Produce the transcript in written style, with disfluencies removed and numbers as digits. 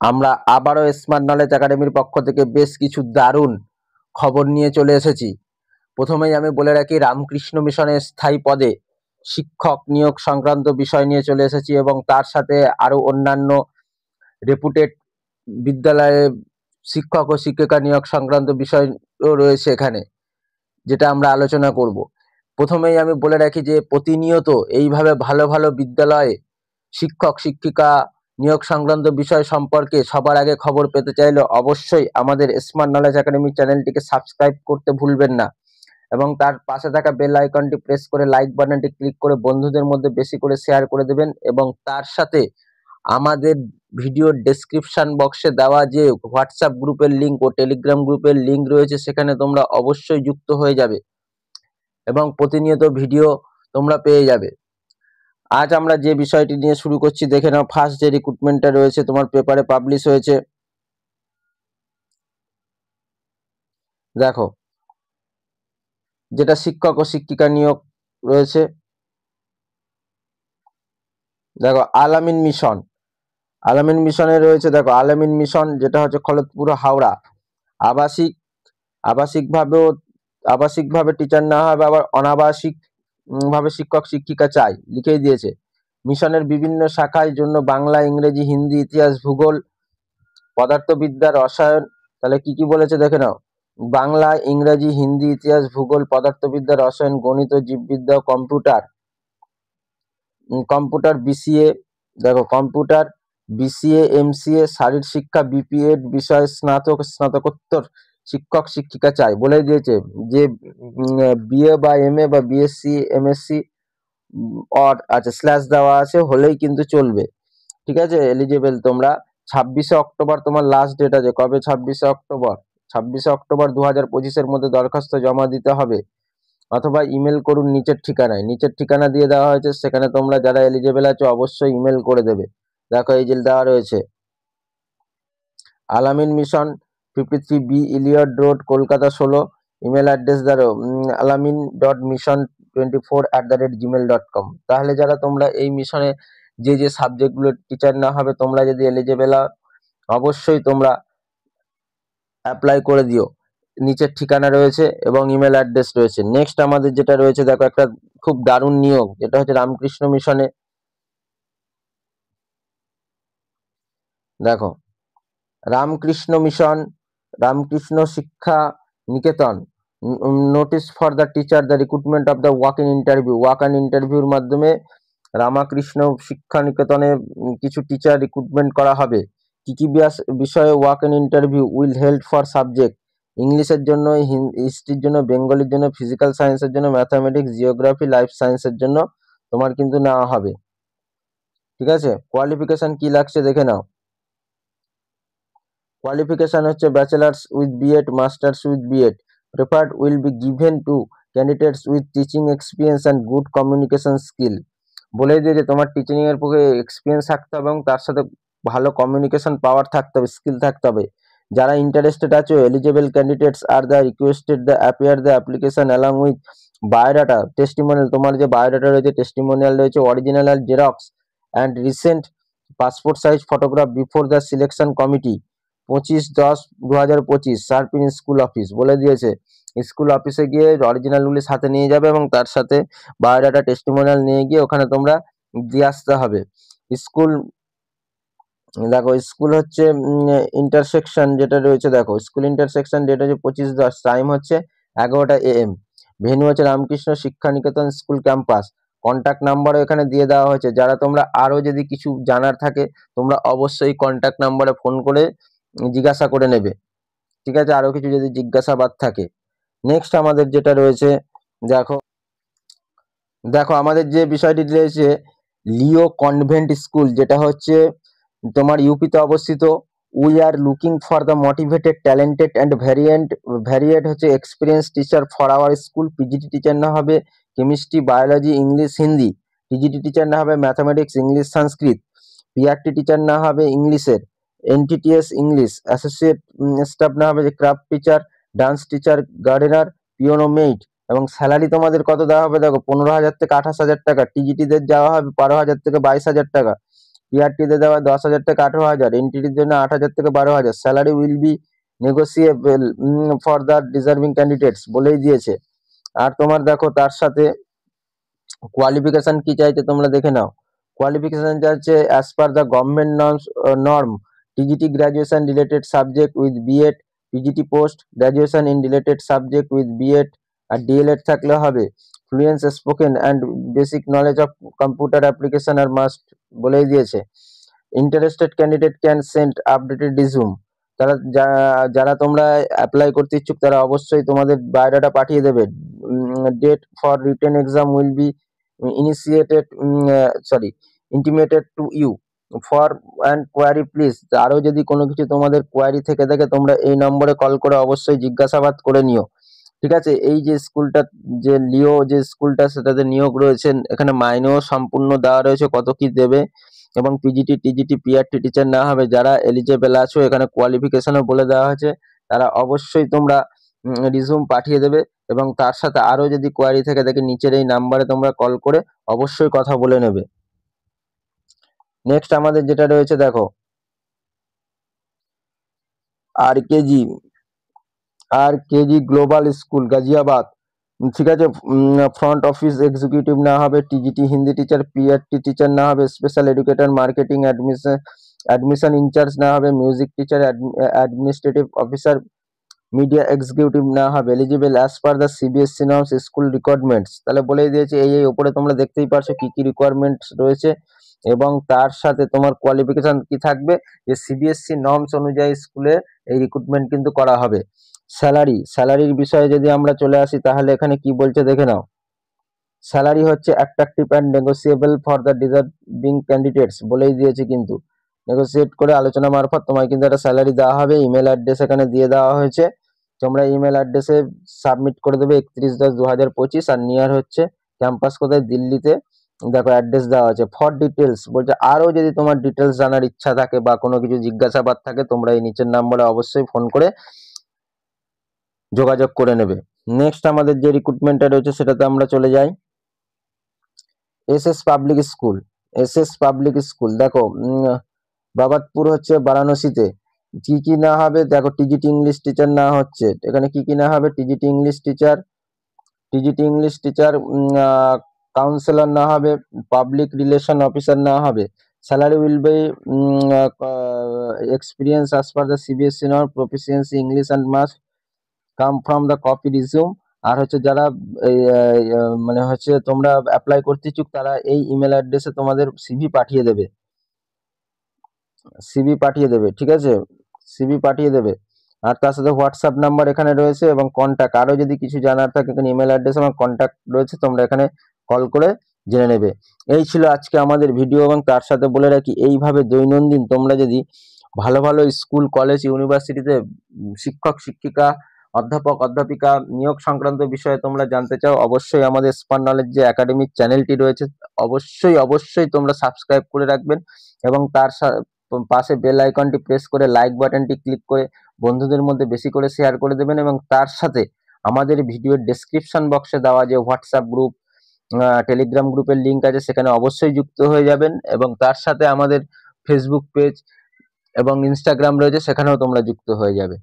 আমরা আবারও smart knowledge একাডেমির পক্ষ থেকে বেশ কিছু দারুণ খবর নিয়ে চলে এসেছি। প্রথমেই আমি বলে রাখি, রামকৃষ্ণ মিশনের স্থায়ী পদে শিক্ষক নিয়োগ সংক্রান্ত বিষয় নিয়ে চলে এসেছি এবং তার সাথে আরো অন্যান্য রেপুটেড বিদ্যালয়ে শিক্ষক ও শিক্ষিকা নিয়োগ সংক্রান্ত বিষয়ও রয়েছে এখানে, যেটা আমরা আলোচনা করব। প্রথমেই আমি বলে রাখি যে প্রতিনিয়ত এইভাবে ভালো ভালো বিদ্যালয়ে শিক্ষক শিক্ষিকা নিয়োগ সংক্রান্ত বিষয় সম্পর্কে সবার আগে খবর পেতে চাইলে অবশ্যই আমাদের স্মার্ট নলেজ একাডেমি চ্যানেলটিকে সাবস্ক্রাইব করতে ভুলবেন না এবং তার পাশে থাকা বেল আইকনটি প্রেস করে লাইক বাটনটি ক্লিক করে বন্ধুদের মধ্যে বেশি করে শেয়ার করে দেবেন এবং তার সাথে আমাদের ভিডিওর ডেসক্রিপশন বক্সে দেওয়া যে হোয়াটসঅ্যাপ গ্রুপের লিঙ্ক ও টেলিগ্রাম গ্রুপের লিঙ্ক রয়েছে সেখানে তোমরা অবশ্যই যুক্ত হয়ে যাবে এবং প্রতিনিয়ত ভিডিও তোমরা পেয়ে যাবে। আজ আমরা যে বিষয়টি নিয়ে শুরু করছি দেখে নাও। ফার্স্ট যে রিক্রুটমেন্টটা রয়েছে তোমার পেপারে পাবলিশ হয়েছে, দেখো, যেটা শিক্ষক ও শিক্ষিকা নিয়োগ রয়েছে। দেখো আলামিন মিশন, আলামিন মিশনে রয়েছে, দেখো আলামিন মিশন যেটা হচ্ছে খড়গপুর হাওড়া। আবাসিকভাবে টিচার না হবে, আবার অনাবাসিক ভাবে শিক্ষক শিক্ষিকা চাই, লিখেই দিয়েছে। মিশনের বিভিন্ন শাখায় জন্য বাংলা, ইংরেজি, হিন্দি, ইতিহাস, ভূগোল, পদার্থবিদ্যা, রসায়ন। তাহলে কি কি বলেছে দেখে নাও। বাংলা, ইংরেজি, হিন্দি, ইতিহাস, ভূগোল, পদার্থবিদ্যা, রসায়ন, গণিত, জীববিদ্যা, কম্পিউটার বিসিএ। দেখো কম্পিউটার বিসিএ, এমসিএ, শারীর শিক্ষা, বিপিএড বিষয়ে স্নাতকোত্তর শিক্ষক শিক্ষিকা চাই, বলে দিয়েছে যে বিএ বা এমএ বা বিএসসি এমএসসি অর আচ্ছা স্ল্যাশ দেওয়া আছে হলেই কিন্তু চলবে। ঠিক আছে, এলিজিবল তোমরা। 26শে অক্টোবর তোমার লাস্ট ডেট আছে। কবে? 26শে অক্টোবর 2025-এর মধ্যে দরখাস্ত জমা দিতে হবে, অথবা ইমেল করুন নিচের ঠিকানায়। নিচের ঠিকানা দিয়ে দেওয়া হয়েছে, সেখানে তোমরা যারা এলিজিবল আছো অবশ্যই ইমেল করে দেবে। দেখো এই যে দেওয়া রয়েছে, Alamin mission 53B Elliot road, Kolkata 16। Email address ধরো alamin.mission24@gmail.com। তাহলে যারা তোমরা এই মিশনে যে যে সাবজেক্টগুলো টিচার না হবে, তোমরা যদি এলিজিবল অবশ্যই তোমরা অ্যাপ্লাই করে দিও। নিচের ঠিকানা রয়েছে এবং ইমেল অ্যাড্রেস রয়েছে। নেক্সট আমাদের যেটা রয়েছে, দেখো একটা খুব দারুণ নিয়োগ, যেটা হচ্ছে রামকৃষ্ণ মিশনে। দেখো Ramakrishna mission, Ramakrishna Shiksha Niketan, notice for the teacher, the recruitment of the walk in ইন্টারভিউর মাধ্যমে রামকৃষ্ণ শিক্ষা নিকেতনে কিছু টিচার রিক্রুটমেন্ট করা হবে। কি কি বিষয়ে walk in interview will held for subject? ইংলিশের জন্য, হিস্ট্রির জন্য, বেঙ্গলির জন্য, ফিজিক্যাল সায়েন্সের জন্য, ম্যাথামেটিক্স, জিওগ্রাফি, লাইফ সায়েন্সের জন্য তোমার কিন্তু নেওয়া হবে। ঠিক আছে, কোয়ালিফিকেশন কি লাগছে দেখে নাও। কোয়ালিফিকেশন হচ্ছে bachelors with BEd, masters with BEd. Preferred will be given to candidates with teaching experience and good communication skill. বলে দিয়ে যে তোমার টিচিং এর পক্ষে এক্সপিরিয়েন্স থাকতে হবে এবং তার সাথে ভালো কমিউনিকেশন পাওয়ার থাকতে হবে, স্কিল থাকতে হবে। যারা ইন্টারেস্টেড আছো, এলিজিবল ক্যান্ডিডেটস আর the requested the appear the application along with biodata, testimonial, তোমার যে বায়োডাটা রয়েছে, টেস্টিমোনিয়াল রয়েছে, অরিজিনাল আর xerox and recent passport size photograph before the selection committee. 25/10/2025 শারপিন স্কুল অফিস। বলে দিয়েছে স্কুল অফিসে গিয়ে অরিজিনালগুলি সাথে নিয়ে যাবে এবং তার সাথে বায়োডাটা, টেস্টিমোনিয়াল নিয়ে গিয়ে ওখানে তোমরা দিয়ে আসতে হবে। স্কুল, দেখো স্কুল হচ্ছে ইন্টারসেকশন যেটা রয়েছে, দেখো স্কুল ইন্টারসেকশন ডেট হচ্ছে 25/10, টাইম হচ্ছে 11টা AM। ভেন্যু হচ্ছে রামকৃষ্ণ শিক্ষা নিকেতন স্কুল ক্যাম্পাস। কন্ট্যাক্ট নাম্বারও এখানে দিয়ে দেওয়া হয়েছে। যারা তোমরা আরো যদি কিছু জানার থাকে তোমরা অবশ্যই কন্ট্যাক্ট নাম্বারে ফোন করে জিজ্ঞাসা করে নেবে। ঠিক আছে, আরো কিছু যদি জিজ্ঞাসাবাদ থাকে। নেক্সট আমাদের যেটা রয়েছে, দেখো দেখো আমাদের যে বিষয়টি রয়েছে, লিও কনভেন্ট স্কুল, যেটা হচ্ছে তোমার ইউপিতে অবস্থিত। We are looking for the motivated, talented and varied হচ্ছে experience teacher for our school. PGT teacher না হবে chemistry, biology, English, Hindi. TGT teacher না হবে mathematics, English, Sanskrit. PRT teacher না হবে ইংলিশের, এনটিটিএস ইংলিশ। অ্যাসোসিয়েট স্টাফ না হবে যে craft teacher, dance teacher, gardener, পিওনো, মেইড। এবং স্যালারি তোমাদের কত দেওয়া হবে, দেখো 15,000 থেকে 28,000 টাকা। টিজিটিদের যাওয়া হবে 12,000 থেকে 22,000 টাকা। পিআরটিতে দেওয়া 10,000 থেকে 18,000, এনটিটির জন্য 8,000 থেকে 12,000। Salary will B negotiable for the deserving candidates বলেই দিয়েছে। আর তোমার দেখো তার সাথে কোয়ালিফিকেশন কি চাইছে তোমরা দেখে নাও। কোয়ালিফিকেশন চাইছে as per the government norm TGT graduation related subject with BEd, PGT post graduation in related subject with BEd আর ডিএলএড থাকলে হবে। Fluence spoken and basic knowledge of computer application are must বলেই দিয়েছে। Interested candidate can send updated resume. তারা যারা তোমরা apply করতে ইচ্ছুক তারা অবশ্যই তোমাদের বায়োডাটা পাঠিয়ে দেবে। Date for written exam will be initiated intimated to you for and query please. আরও যদি কোনো কিছু তোমাদের কোয়ারি থেকে থাকে তোমরা এই নম্বরে কল করে অবশ্যই জিজ্ঞাসাবাদ করে নিও। ঠিক আছে, এই যে স্কুলটা যে লিও যে স্কুলটা সেটাতে নিয়োগ রয়েছে, এখানে মাইনেও সম্পূর্ণ দেওয়া রয়েছে কত কি দেবে, এবং পিজিটি টিজিটি পিআরটি টিচার না হবে যারা এলিজেবল আছো, এখানে কোয়ালিফিকেশনও বলে দেওয়া হয়েছে, তারা অবশ্যই তোমরা রিজুম পাঠিয়ে দেবে। এবং তার সাথে আরও যদি কোয়ারি থেকে থাকে নিচের এই নাম্বারে তোমরা কল করে অবশ্যই কথা বলে নেবে। নেক্সট আমাদের যেটা রয়েছে দেখো আর কেজি গ্লোবাল স্কুল গাজিয়াবাদ। ঠিক আছে, ফ্রন্ট অফিস এক্সিকিউটিভ না হবে, TGT Hindi teacher, PRT teacher না হবে, special educator, marketing admission incharge না হবে, music teacher, administrative officer, media executive না হবে। Eligible as per the CBSE norms school requirements. তাহলে বলেই দিয়েছে এই উপরে তোমরা দেখতেই পারছো কি কি রিকোয়ারমেন্টস রয়েছে, এবং তার সাথে তোমার কোয়ালিফিকেশন কি থাকবে যে সিবিএসসি নর্মস অনুযায়ী স্কুলে এই রিক্রুটমেন্ট কিন্তু করা হবে। স্যালারির বিষয়ে যদি আমরা চলে আসি তাহলে এখানে কি বলছে দেখে নাও। স্যালারি হচ্ছে attractive and negotiable for the deserving candidates বলেই দিয়েছে, কিন্তু নেগোসিয়েট করে আলোচনা মারফত তোমায় কিন্তু একটা স্যালারি দেওয়া হবে। ইমেল অ্যাড্রেস এখানে দিয়ে দেওয়া হয়েছে, তোমরা ইমেল অ্যাড্রেসে সাবমিট করে দেবে 31/10/2025। আর নিয়ার হচ্ছে ক্যাম্পাস কোথায়, দিল্লিতে। দেখো অ্যাড্রেস দেওয়া আছে। ফর ডিটেলস বলছে আরও যদি তোমার ডিটেলস জানার ইচ্ছা থাকে বা কোনো কিছু জিজ্ঞাসাবাদ থাকে তোমরা এই নিচের নাম্বারে অবশ্যই ফোন করে যোগাযোগ করে নেবে। নেক্সট আমাদের যে রিক্রুটমেন্টটা রয়েছে সেটাতে আমরা চলে যাই। এসএস পাবলিক স্কুল দেখো বাবাতপুর হচ্ছে বারাণসীতে। কি কি না হবে দেখো, টিজিটি ইংলিশ টিচার না হচ্ছে, এখানে কি কি না হবে, টিজিটি ইংলিশ টিচার কাউন্সিলর না হবে, পাবলিক রিলেশন অফিসার না হবে। Salary will be experience as per the CBSC norm, proficiency English and must come from the copy resume. আর হচ্ছে যারা মানে হচ্ছে তোমরা অ্যাপ্লাই করতে ইচ্ছুক তারা এই ইমেল অ্যাড্রেসে তোমাদের সিভি পাঠিয়ে দেবে, ঠিক আছে, সিভি পাঠিয়ে দেবে। আর তার সাথে হোয়াটসঅ্যাপ নাম্বার এখানে রয়েছে এবং কন্ট্যাক্ট। আরও যদি কিছু জানার থাকে এখানে ইমেল অ্যাড্রেস এবং কন্ট্যাক্ট রয়েছে, তোমরা এখানে কল করে জেনে নেবে। এই ছিল আজকে আমাদের ভিডিও, এবং তার সাথে বলে রাখি এইভাবে দৈনন্দিন তোমরা যদি ভালো ভালো স্কুল কলেজ ইউনিভার্সিটিতে শিক্ষক শিক্ষিকা অধ্যাপক অধ্যাপিকা নিয়োগ সংক্রান্ত বিষয়ে তোমরা জানতে চাও, অবশ্যই আমাদের স্পার নলেজ যে একাডেমিক চ্যানেলটি রয়েছে অবশ্যই তোমরা সাবস্ক্রাইব করে রাখবেন, এবং তার পাশে বেল আইকনটি প্রেস করে লাইক বাটনটি ক্লিক করে বন্ধুদের মধ্যে বেশি করে শেয়ার করে দেবেন। এবং তার সাথে আমাদের ভিডিওর ডেসক্রিপশন বক্সে দেওয়া যে হোয়াটসঅ্যাপ গ্রুপ টেলিগ্রাম গ্রুপের লিঙ্ক আছে সেখানে অবশ্যই যুক্ত হয়ে যাবেন, এবং তার সাথে আমাদের ফেসবুক পেজ এবং ইনস্টাগ্রাম রয়েছে সেখানেও তোমরা যুক্ত হয়ে যাবে।